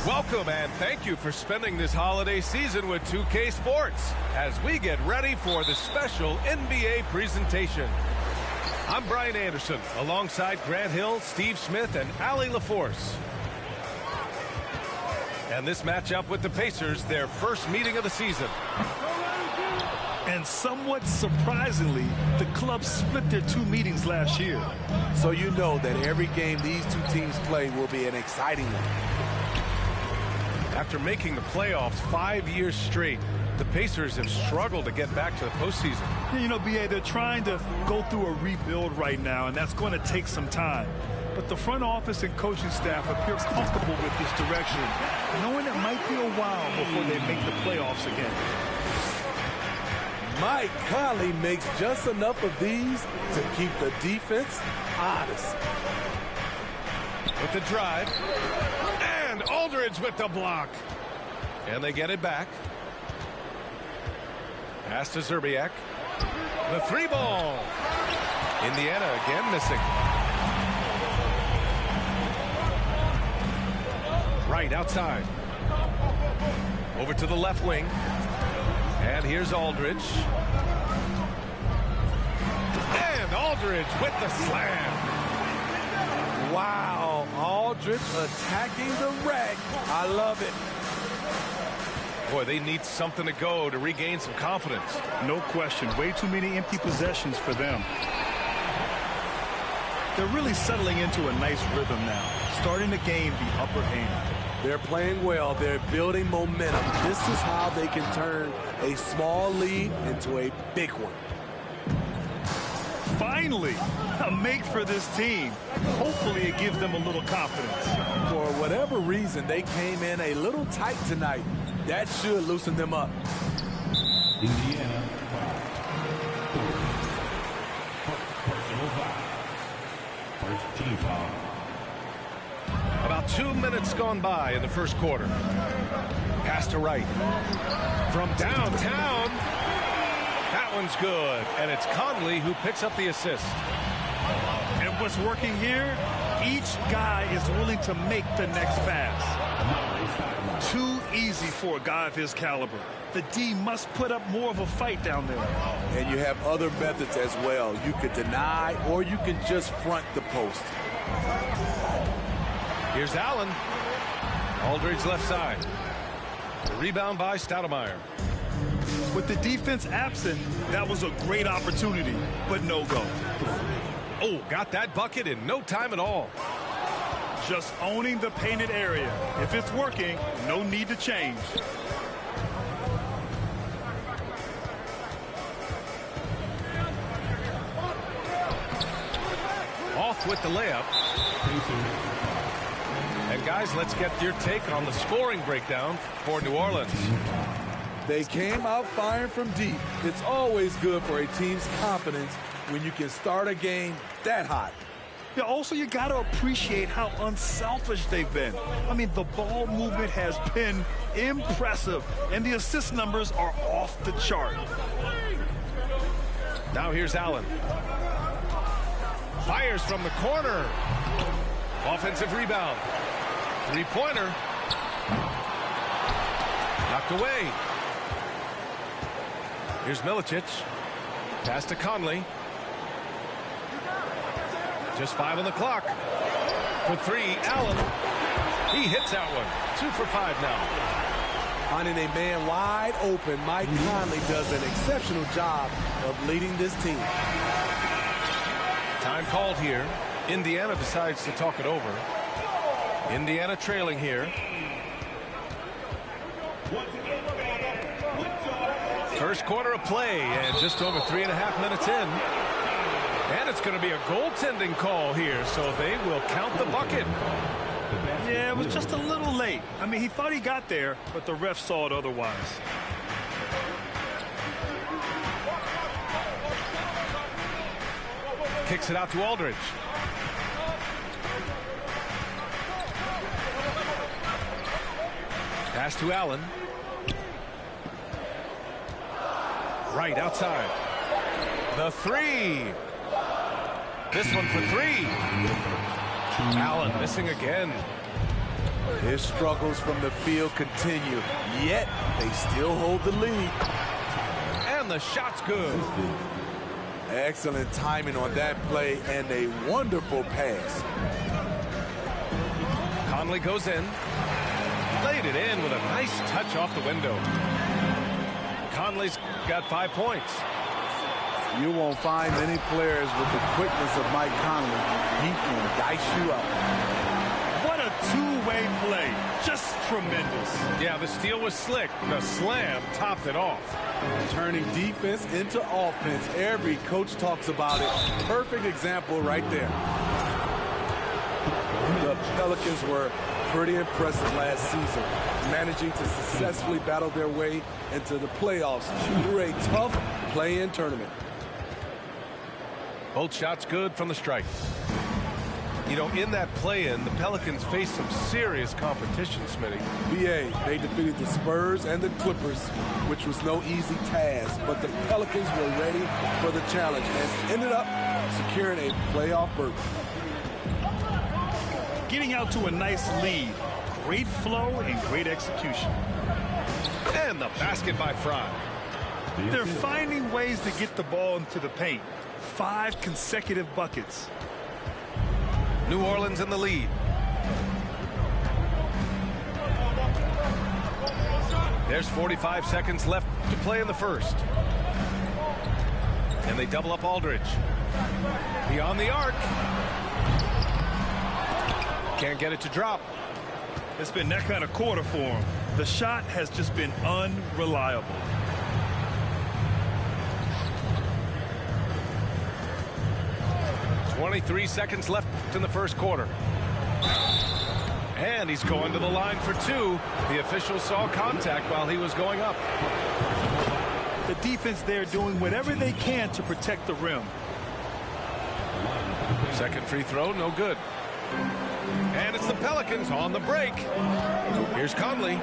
Welcome and thank you for spending this holiday season with 2K Sports as we get ready for the special NBA presentation. I'm Brian Anderson alongside Grant Hill, Steve Smith, and Allie LaForce. And this matchup with the Pacers, their first meeting of the season. And somewhat surprisingly, the club split their two meetings last year. So you know that every game these two teams play will be an exciting one. After making the playoffs 5 years straight, the Pacers have struggled to get back to the postseason. You know, B.A., they're trying to go through a rebuild right now, and that's going to take some time. But the front office and coaching staff appear comfortable with this direction, knowing it might be a while before they make the playoffs again. Mike Conley makes just enough of these to keep the defense honest. With the drive. And Aldridge with the block. And they get it back. Pass to Zerbiak. The three ball. Indiana again missing. Right outside. Over to the left wing. And here's Aldridge. And Aldridge with the slam. Wow, Aldridge attacking the rack. I love it. Boy, they need something to go to regain some confidence. No question. Way too many empty possessions for them. They're really settling into a nice rhythm now, starting to gain the upper hand. They're playing well. They're building momentum. This is how they can turn a small lead into a big one. Finally, a make for this team. Hopefully it gives them a little confidence. For whatever reason, they came in a little tight tonight. That should loosen them up. Indiana, personal foul. First team foul. About 2 minutes gone by in the first quarter. Pass to Wright. From downtown. That one's good. And it's Conley who picks up the assist. And what's working here? Each guy is willing to make the next pass. Too easy for a guy of his caliber. The D must put up more of a fight down there. And you have other methods as well. You could deny or you can just front the post. Here's Allen. Aldridge left side. The rebound by Stoudemire. With the defense absent, that was a great opportunity, but no go. Oh, got that bucket in no time at all. Just owning the painted area. If it's working, no need to change. Off with the layup. And guys, let's get your take on the scoring breakdown for New Orleans. They came out firing from deep. It's always good for a team's confidence when you can start a game that hot. Yeah, also, you got to appreciate how unselfish they've been. I mean, the ball movement has been impressive, and the assist numbers are off the chart. Now here's Allen. Fires from the corner. Offensive rebound. Three-pointer. Knocked away. Here's Milicic. Pass to Conley. Just 5 on the clock. For three, Allen. He hits that one. 2 for 5 now. Finding a man wide open, Mike Conley does an exceptional job of leading this team. Time called here. Indiana decides to talk it over. Indiana trailing here. First quarter of play and just over 3.5 minutes in. And it's going to be a goaltending call here, so they will count the bucket. Yeah, it was just a little late. I mean, he thought he got there, but the ref saw it otherwise. Kicks it out to Aldridge. Pass to Allen. Right outside. The three. This one for three. Allen missing again. His struggles from the field continue, yet they still hold the lead. And the shot's good. Excellent timing on that play and a wonderful pass. Conley goes in. Laid it in with a nice touch off the window. Conley's got 5 points. You won't find many players with the quickness of Mike Conley. He can dice you up. What a two-way play. Just tremendous. Yeah, the steal was slick. The slam topped it off. Turning defense into offense. Every coach talks about it. Perfect example right there. The Pelicans were pretty impressive last season, managing to successfully battle their way into the playoffs through a tough play-in tournament. Both shots good from the strike. You know, in that play-in, the Pelicans faced some serious competition, Smitty. BA, they defeated the Spurs and the Clippers, which was no easy task, but the Pelicans were ready for the challenge and ended up securing a playoff berth. Getting out to a nice lead. Great flow and great execution. And the basket by Fry. They're finding ways to get the ball into the paint. 5 consecutive buckets. New Orleans in the lead. There's 45 seconds left to play in the first. And they double up Aldridge. Beyond the arc. Can't get it to drop. It's been that kind of quarter for him. The shot has just been unreliable. .23 seconds left in the first quarter. And he's going to the line for 2. The official saw contact while he was going up. The defense there doing whatever they can to protect the rim. Second free throw, no good. And it's the Pelicans on the break. Here's Conley.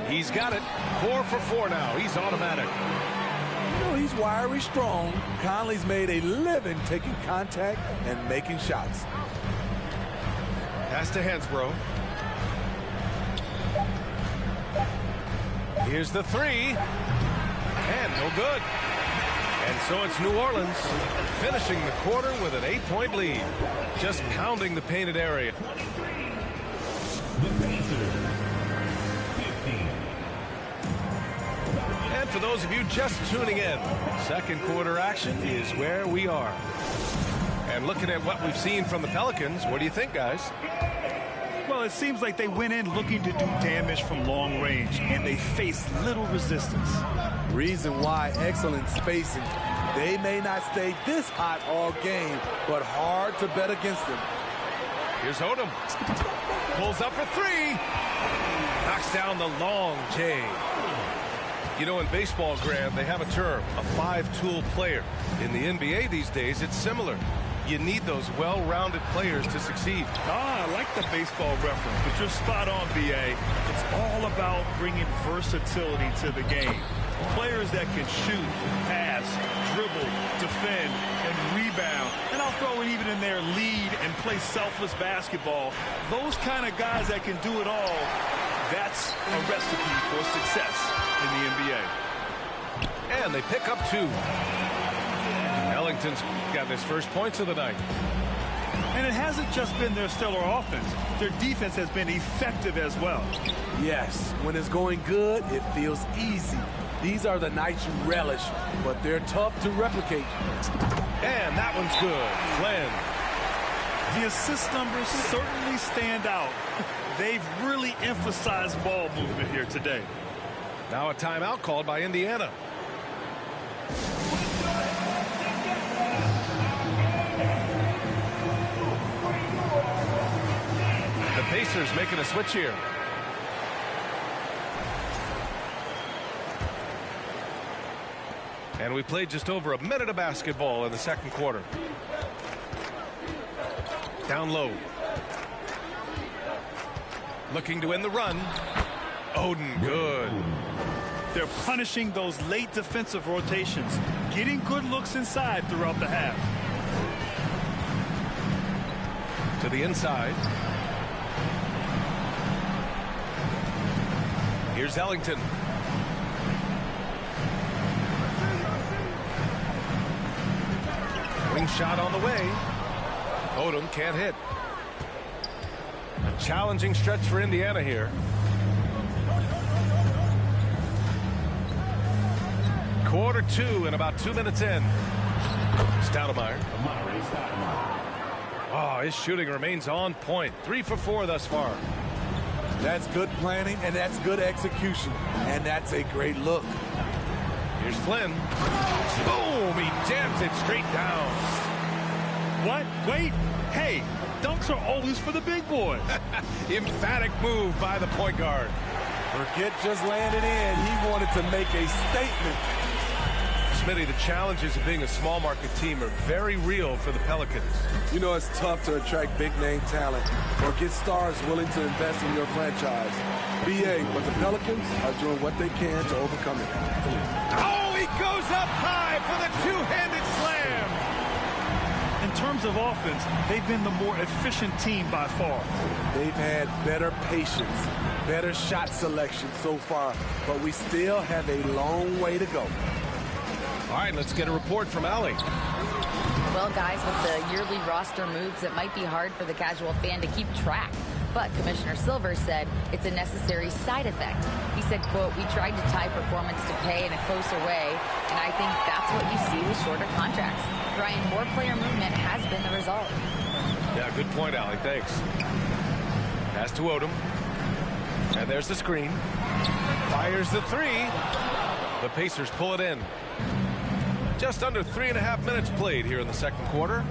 He's got it. 4 for 4 now. He's automatic. You know, he's wiry strong. Conley's made a living taking contact and making shots. Pass to Hansbrough. Here's the 3. And no good. And so it's New Orleans finishing the quarter with an 8-point lead. Just pounding the painted area. And for those of you just tuning in, second quarter action is where we are. And looking at what we've seen from the Pelicans, what do you think, guys? Well, it seems like they went in looking to do damage from long range, and they faced little resistance. Reason why: excellent spacing. They may not stay this hot all game, but hard to bet against them. Here's Odom. Pulls up for 3. Knocks down the long J. You know, in baseball, Grant, they have a term, a 5-tool player. In the NBA these days, it's similar. You need those well-rounded players to succeed. I like the baseball reference, but you're spot on, BA. It's all about bringing versatility to the game. Players that can shoot, pass, dribble, defend, and rebound. And I'll throw it even in there, lead and play selfless basketball. Those kind of guys that can do it all, that's a recipe for success in the NBA. And they pick up 2. Ellington's got his first points of the night. And it hasn't just been their stellar offense. Their defense has been effective as well. Yes, when it's going good, it feels easy. These are the nights you relish, but they're tough to replicate. And that one's good. Flynn. The assist numbers certainly stand out. They've really emphasized ball movement here today. Now a timeout called by Indiana. The Pacers making a switch here. And we played just over a minute of basketball in the second quarter. Down low. Looking to win the run. Oden, good. They're punishing those late defensive rotations, getting good looks inside throughout the half. To the inside. Here's Ellington. Wing shot on the way. Odom can't hit. A challenging stretch for Indiana here. Quarter 2 and about 2 minutes in. Stoudemire. Oh, his shooting remains on point. 3 for 4 thus far. That's good planning, and that's good execution. And that's a great look. Here's Flynn. Boom! He jams it straight down. What? Wait. Hey, dunks are always for the big boys. Emphatic move by the point guard. Burkett just landed in. He wanted to make a statement. Smitty, the challenges of being a small market team are very real for the Pelicans. You know, it's tough to attract big name talent or get stars willing to invest in your franchise. BA, but the Pelicans are doing what they can to overcome it. Oh, he goes up high for the two-handed slam. In terms of offense, they've been the more efficient team by far. They've had better patience, better shot selection so far, but we still have a long way to go. All right, let's get a report from Allie. Well, guys, with the yearly roster moves, it might be hard for the casual fan to keep track. But Commissioner Silver said it's a necessary side effect. He said, quote, "We tried to tie performance to pay in a closer way, and I think that's what you see with shorter contracts." Brian, more player movement has been the result. Yeah, good point, Allie. Thanks. Pass to Odom. And there's the screen. Fires the three. The Pacers pull it in. Just under 3.5 minutes played here in the second quarter.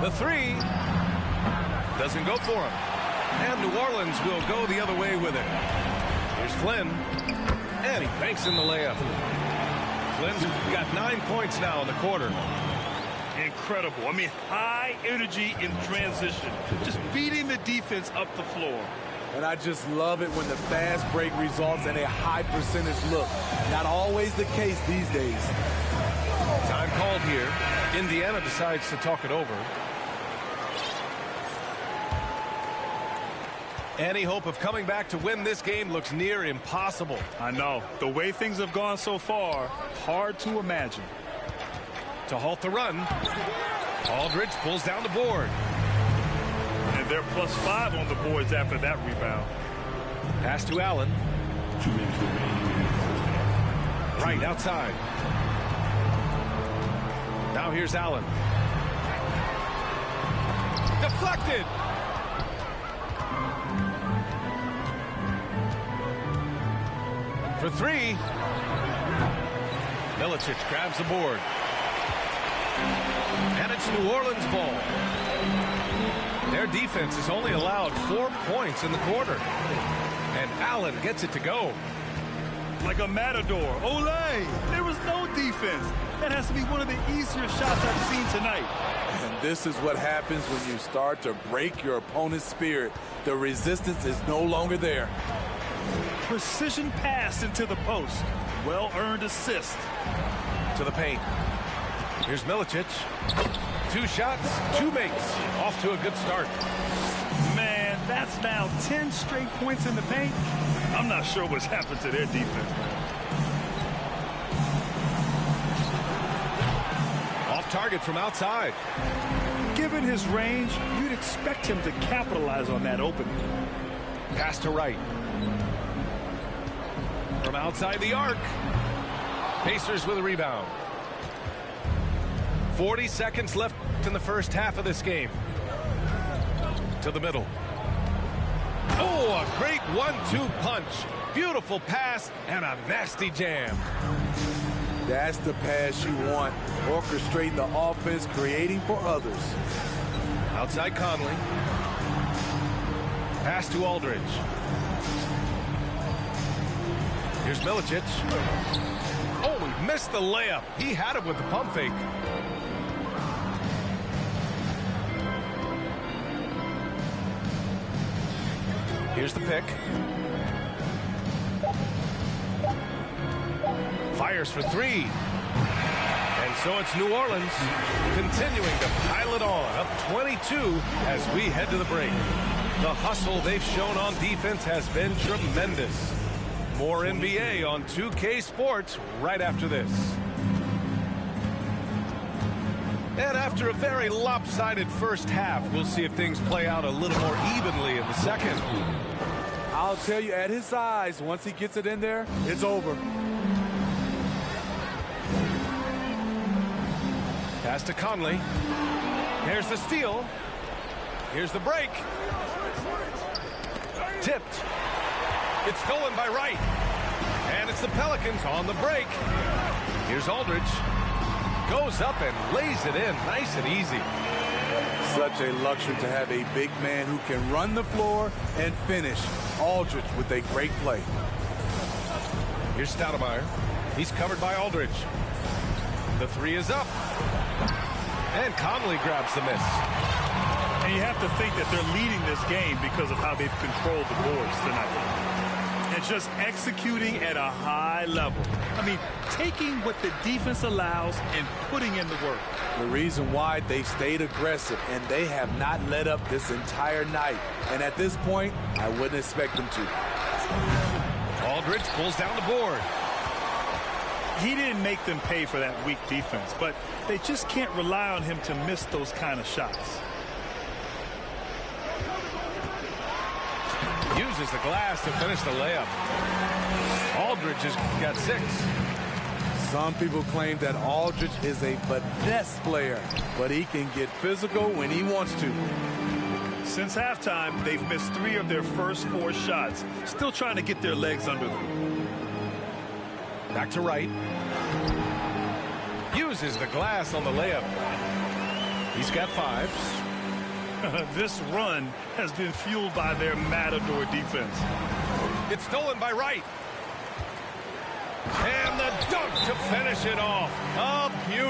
The three doesn't go for him. And New Orleans will go the other way with it. Here's Flynn. And he banks in the layup. Flynn's got 9 points now in the quarter. Incredible. I mean, high energy in transition. Just beating the defense up the floor. And I just love it when the fast break results in a high percentage look. Not always the case these days. Time called here. Indiana decides to talk it over. Any hope of coming back to win this game looks near impossible. I know. The way things have gone so far, hard to imagine. To halt the run, Aldridge pulls down the board. And they're +5 on the boards after that rebound. Pass to Allen. 2 minutes remaining. Right outside. Now here's Allen. Deflected. For three. Milicic grabs the board. And it's New Orleans ball. Their defense has only allowed 4 points in the quarter. And Allen gets it to go. Like a matador. Olay! There was no defense. That has to be one of the easier shots I've seen tonight. And this is what happens when you start to break your opponent's spirit. The resistance is no longer there. Precision pass into the post. Well-earned assist. To the paint. Here's Milicic. 2 shots, 2 makes. Off to a good start. Man, that's now 10 straight points in the paint. I'm not sure what's happened to their defense. Off target from outside. Given his range, you'd expect him to capitalize on that opening. Pass to Wright. From outside the arc. Pacers with a rebound. 40 seconds left in the first half of this game. To the middle. Oh, a great 1-2 punch. Beautiful pass and a nasty jam. That's the pass you want. Orchestrating the offense, creating for others. Outside Conley. Pass to Aldridge. Here's Milicic. Oh, he missed the layup. He had it with the pump fake. Here's the pick. Fires for 3. And And so it's New Orleans continuing to pile it on, up 22 as we head to the break. The hustle they've shown on defense has been tremendous. More NBA on 2K Sports right after this. And after a very lopsided first half, we'll see if things play out a little more evenly in the second. I'll tell you, at his size, once he gets it in there, it's over. Pass to Conley. Here's the steal. Here's the break. Tipped. It's stolen by Wright. And it's the Pelicans on the break. Here's Aldridge. Goes up and lays it in nice and easy. Such a luxury to have a big man who can run the floor and finish. Aldridge with a great play. Here's Stoudemire. He's covered by Aldridge. The three is up. And Conley grabs the miss. And you have to think that they're leading this game because of how they've controlled the boards tonight. And just executing at a high level. I mean, taking what the defense allows and putting in the work. The reason why they stayed aggressive, and they have not let up this entire night. And at this point, I wouldn't expect them to. Aldridge pulls down the board. He didn't make them pay for that weak defense, but they just can't rely on him to miss those kind of shots. Uses the glass to finish the layup. Aldridge has got 6. Some people claim that Aldridge is a finesse player, but he can get physical when he wants to. Since halftime, they've missed 3 of their first 4 shots. Still trying to get their legs under them. Back to Wright. Uses the glass on the layup. He's got 5. This run has been fueled by their matador defense. It's stolen by Wright. And the dunk to finish it off. A beauty.